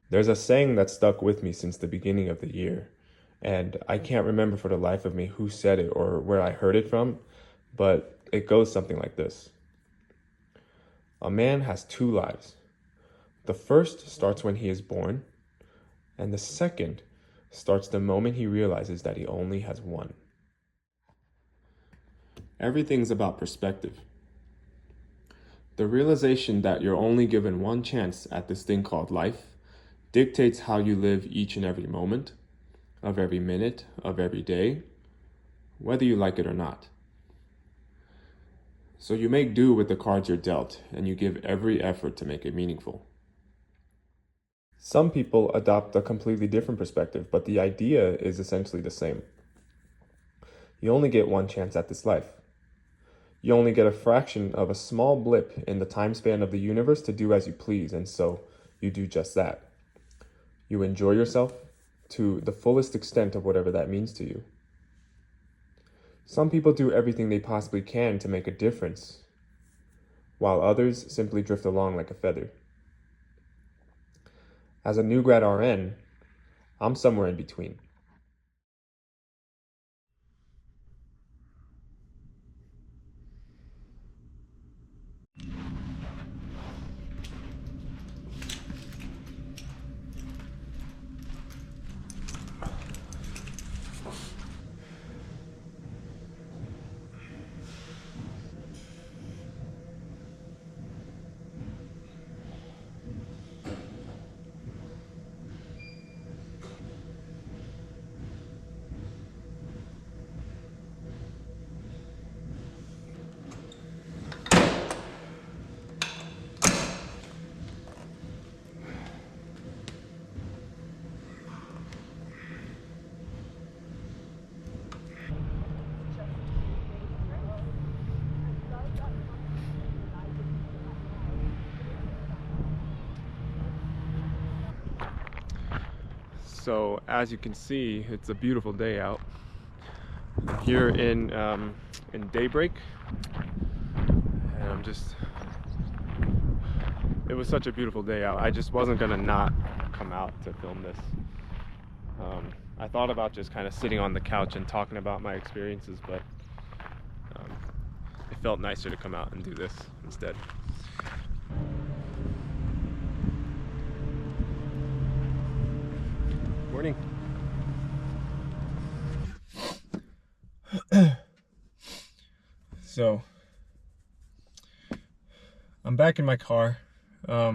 There's a saying that stuck with me since the beginning of the year, and I can't remember for the life of me who said it or where I heard it from, but it goes something like this. A man has two lives. The first starts when he is born, and the second starts the moment he realizes that he only has one. Everything's about perspective. The realization that you're only given one chance at this thing called life dictates how you live each and every moment, of every minute, of every day, whether you like it or not. So you make do with the cards you're dealt, and you give every effort to make it meaningful. Some people adopt a completely different perspective, but the idea is essentially the same. You only get one chance at this life. You only get a fraction of a small blip in the time span of the universe to do as you please, and so you do just that. You enjoy yourself to the fullest extent of whatever that means to you. Some people do everything they possibly can to make a difference, while others simply drift along like a feather. As a new grad RN, I'm somewhere in between. So as you can see, it's a beautiful day out here in daybreak, and it was such a beautiful day out. I just wasn't gonna not come out to film this. I thought about just kind of sitting on the couch and talking about my experiences, but um, it felt nicer to come out and do this instead. Morning. So I'm back in my car. I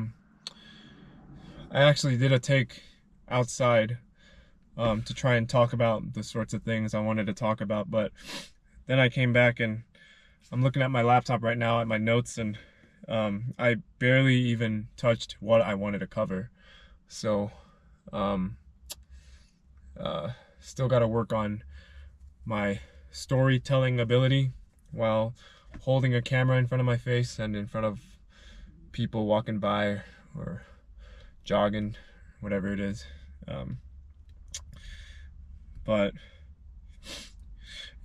actually did a take outside to try and talk about the sorts of things I wanted to talk about, but then I came back and I'm looking at my laptop right now at my notes, and I barely even touched what I wanted to cover. So still got to work on my storytelling ability while holding a camera in front of my face and in front of people walking by or jogging, whatever it is. But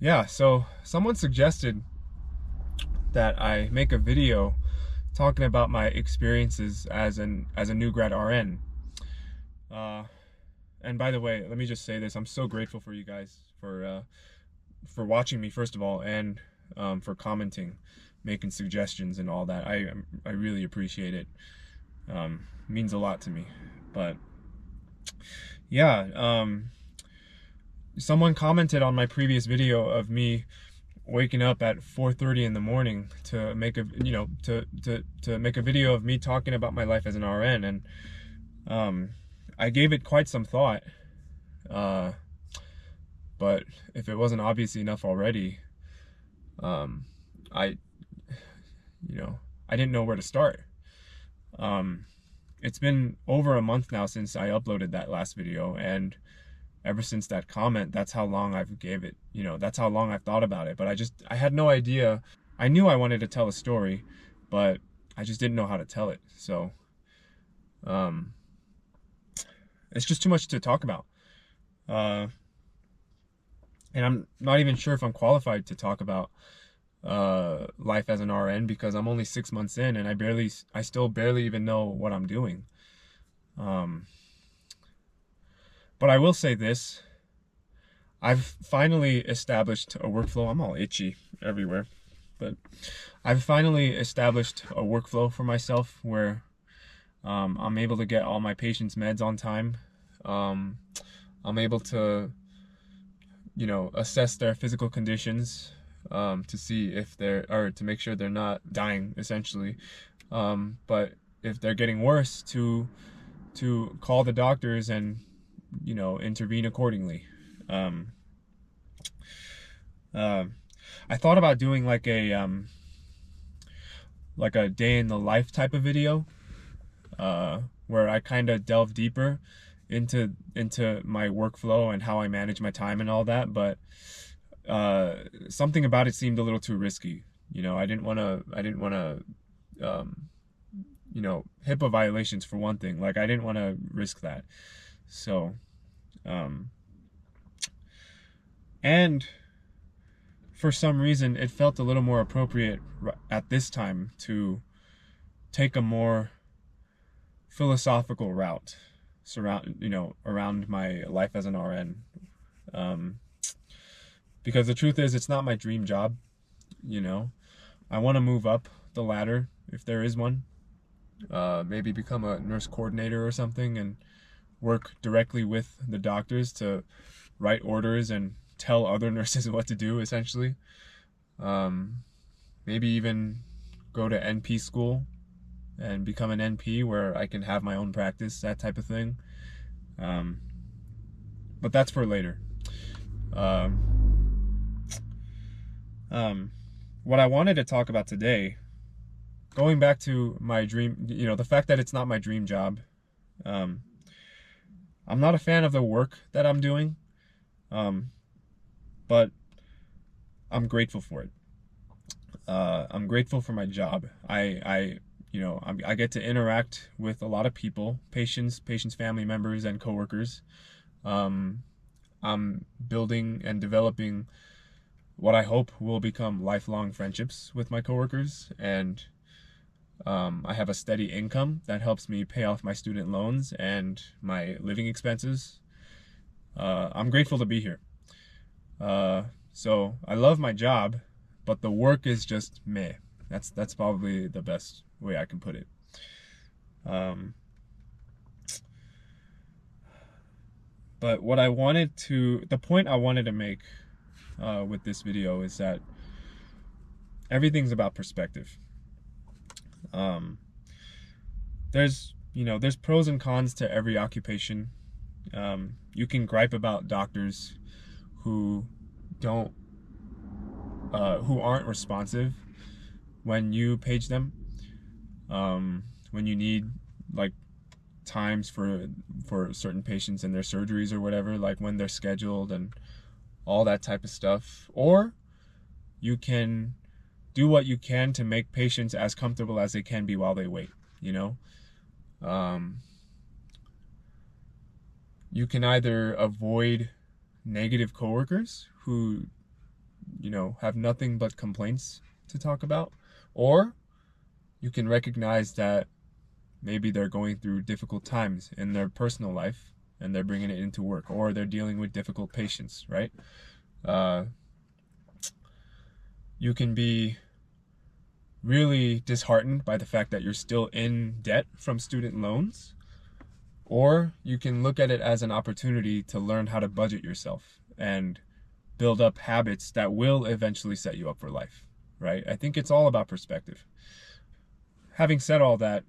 yeah, so someone suggested that I make a video talking about my experiences as a new grad RN. And by the way, let me just say this: I'm so grateful for you guys for watching me, first of all, and for commenting, making suggestions, and all that. I really appreciate it. Means a lot to me. But yeah, someone commented on my previous video of me waking up at 4:30 in the morning to make a to make a video of me talking about my life as an RN, and I gave it quite some thought, but if it wasn't obvious enough already, I didn't know where to start. It's been over a month now since I uploaded that last video, and ever since that comment, that's how long I've gave it, that's how long I've thought about it. But I had no idea. I knew I wanted to tell a story, but I just didn't know how to tell it. So it's just too much to talk about. And I'm not even sure if I'm qualified to talk about life as an RN, because I'm only 6 months in and I still barely even know what I'm doing. But I will say this, I've finally established a workflow. I'm all itchy everywhere, but I've finally established a workflow for myself where I'm able to get all my patients' meds on time. Um, I'm able to, assess their physical conditions, to see if or to make sure they're not dying, essentially. But if they're getting worse, to call the doctors and, intervene accordingly. Um, uh, I thought about doing like a day in the life type of video, where I kind of delve deeper into my workflow and how I manage my time and all that, but something about it seemed a little too risky. I didn't want to HIPAA violations for one thing. Like, I didn't want to risk that. So and for some reason it felt a little more appropriate at this time to take a more philosophical route around my life as an RN, because the truth is, it's not my dream job. I want to move up the ladder, if there is one, maybe become a nurse coordinator or something and work directly with the doctors to write orders and tell other nurses what to do, essentially. Maybe even go to NP school and become an NP where I can have my own practice, that type of thing. But that's for later. What I wanted to talk about today, going back to my dream, the fact that it's not my dream job. I'm not a fan of the work that I'm doing, but I'm grateful for it. I'm grateful for my job. I get to interact with a lot of people, patients, family members, and coworkers. I'm building and developing what I hope will become lifelong friendships with my coworkers, and I have a steady income that helps me pay off my student loans and my living expenses. I'm grateful to be here. So I love my job, but the work is just meh. That's probably the best way I can put it. But the point I wanted to make with this video is that everything's about perspective. There's pros and cons to every occupation. You can gripe about doctors who aren't responsive when you page them, when you need like times for certain patients and their surgeries or whatever, like when they're scheduled and all that type of stuff. Or you can do what you can to make patients as comfortable as they can be while they wait. You can either avoid negative coworkers who have nothing but complaints to talk about, or you can recognize that maybe they're going through difficult times in their personal life and they're bringing it into work, or they're dealing with difficult patients, right? You can be really disheartened by the fact that you're still in debt from student loans, or you can look at it as an opportunity to learn how to budget yourself and build up habits that will eventually set you up for life, right? I think it's all about perspective. Having said all that,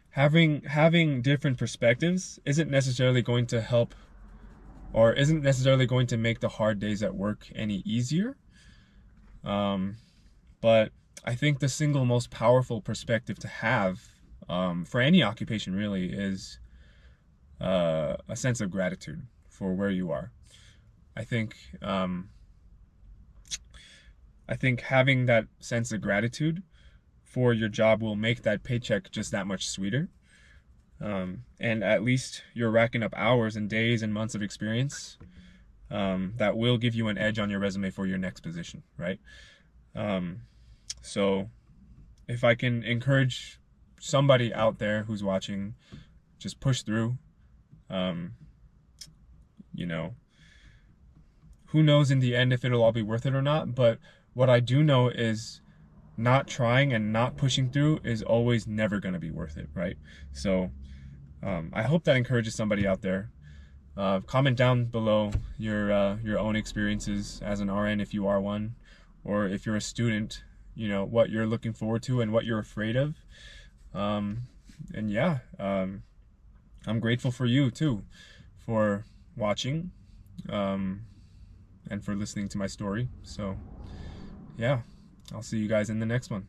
having different perspectives isn't necessarily going to help, or isn't necessarily going to make the hard days at work any easier. But I think the single most powerful perspective to have, for any occupation really, is a sense of gratitude for where you are. I think having that sense of gratitude for your job will make that paycheck just that much sweeter. And at least you're racking up hours and days and months of experience that will give you an edge on your resume for your next position, right? So if I can encourage somebody out there who's watching, just push through. You know, who knows in the end if it'll all be worth it or not, but what I do know is not trying and not pushing through is always never going to be worth it, right? So I hope that encourages somebody out there. Comment down below your own experiences as an RN if you are one, or if you're a student, you know, what you're looking forward to and what you're afraid of. And yeah, I'm grateful for you too, for watching, and for listening to my story. So yeah, I'll see you guys in the next one.